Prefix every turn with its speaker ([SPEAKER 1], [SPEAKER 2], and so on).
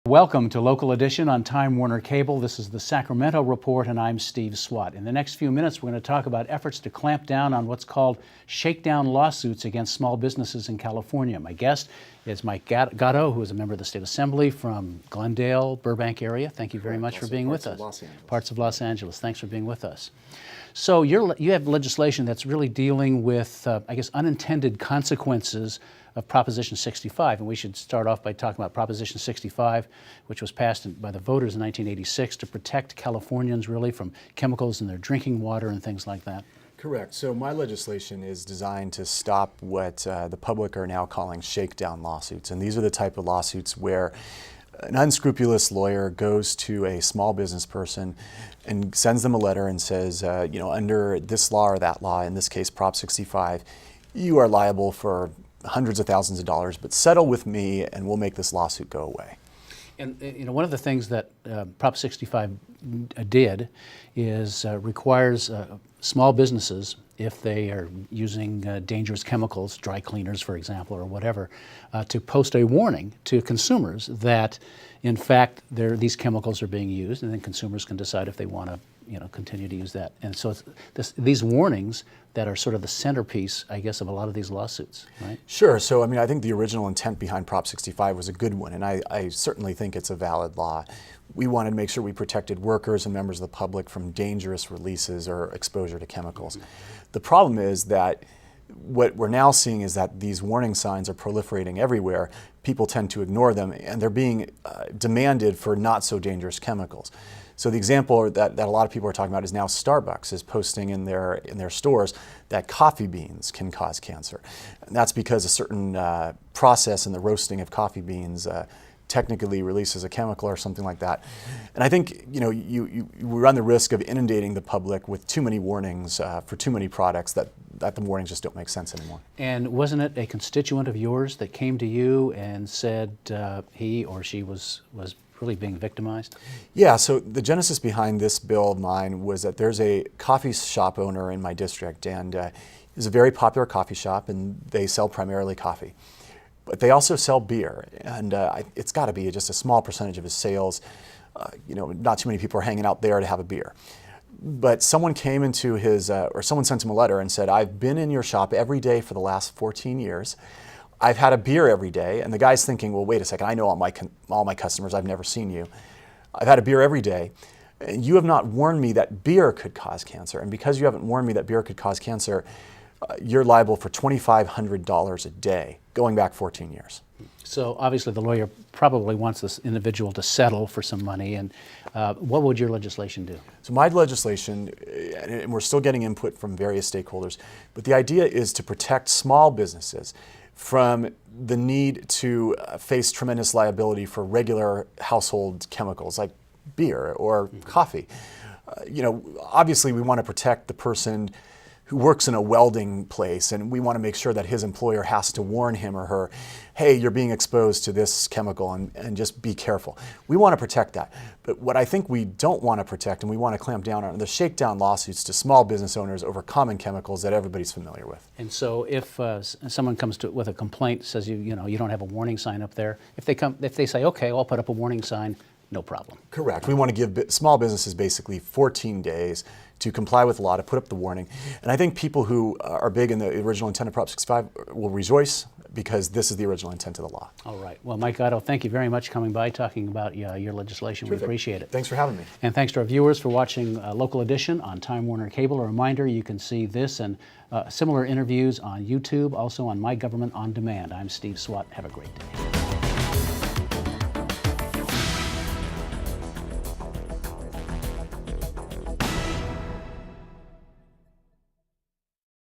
[SPEAKER 1] Welcome to Local Edition on Time Warner Cable. This is the Sacramento Report, and I'm Steve Swat. In the next few minutes, we're going to talk about efforts to clamp down on what's called shakedown lawsuits against small businesses in California. My guest is Mike Gatto, who is a member of the State Assembly from Glendale, Burbank area. Thank you very much for being with us. Parts of Los Angeles. Thanks for being with us. So you have legislation that's really dealing with, unintended consequences of Proposition 65, and we should start off by talking about Proposition 65, which was passed by the voters in 1986 to protect Californians really from chemicals in their drinking water and things like that.
[SPEAKER 2] Correct. So my legislation is designed to stop what the public are now calling shakedown lawsuits, and these are the type of lawsuits where an unscrupulous lawyer goes to a small business person and sends them a letter and says, under this law or that law, in this case Prop 65, you are liable for hundreds of thousands of dollars, but settle with me and we'll make this lawsuit go away.
[SPEAKER 1] And one of the things that Prop 65 did is requires small businesses, if they are using dangerous chemicals, dry cleaners for example, or whatever, to post a warning to consumers that in fact these chemicals are being used, and then consumers can decide if they want to continue to use that. And so it's these warnings that are sort of the centerpiece, I guess, of a lot of these lawsuits, right?
[SPEAKER 2] Sure. So, I think the original intent behind Prop 65 was a good one, and I certainly think it's a valid law. We wanted to make sure we protected workers and members of the public from dangerous releases or exposure to chemicals. Mm-hmm. The problem is that what we're now seeing is that these warning signs are proliferating everywhere. People tend to ignore them, and they're being demanded for not so dangerous chemicals. So the example that a lot of people are talking about is now Starbucks is posting in their stores that coffee beans can cause cancer. And that's because a certain process in the roasting of coffee beans technically releases a chemical or something like that. And I think you run the risk of inundating the public with too many warnings for too many products that the warnings just don't make sense anymore.
[SPEAKER 1] And wasn't it a constituent of yours that came to you and said he or she was really being victimized?
[SPEAKER 2] Yeah, so the genesis behind this bill of mine was that there's a coffee shop owner in my district, and it's a very popular coffee shop, and they sell primarily coffee. But they also sell beer, and it's got to be just a small percentage of his sales. Not too many people are hanging out there to have a beer. But someone came into someone sent him a letter and said, I've been in your shop every day for the last 14 years. I've had a beer every day, and the guy's thinking, well, wait a second, I know all my customers, I've never seen you. I've had a beer every day, and you have not warned me that beer could cause cancer, and because you haven't warned me that beer could cause cancer, you're liable for $2,500 a day, going back 14 years.
[SPEAKER 1] So obviously the lawyer probably wants this individual to settle for some money, and what would your legislation do? So
[SPEAKER 2] my legislation, and we're still getting input from various stakeholders, but the idea is to protect small businesses from the need to face tremendous liability for regular household chemicals like beer or coffee. Obviously we want to protect the person who works in a welding place, and we want to make sure that his employer has to warn him or her, hey, you're being exposed to this chemical and just be careful. We want to protect that. But what I think we don't want to protect and we want to clamp down on are the shakedown lawsuits to small business owners over common chemicals that everybody's familiar with.
[SPEAKER 1] And so if someone comes with a complaint, says you don't have a warning sign up there, if they say, okay, I'll put up a warning sign, no problem.
[SPEAKER 2] Correct. We want to give small businesses basically 14 days to comply with the law, to put up the warning. And I think people who are big in the original intent of Prop 65 will rejoice because this is the original intent of the law.
[SPEAKER 1] All right. Well, Mike Gatto, thank you very much for coming by, talking about your legislation.
[SPEAKER 2] Terrific.
[SPEAKER 1] We appreciate it.
[SPEAKER 2] Thanks for having me.
[SPEAKER 1] And thanks to our viewers for watching Local Edition on Time Warner Cable. A reminder, you can see this and similar interviews on YouTube, also on My Government On Demand. I'm Steve Swat. Have a great day.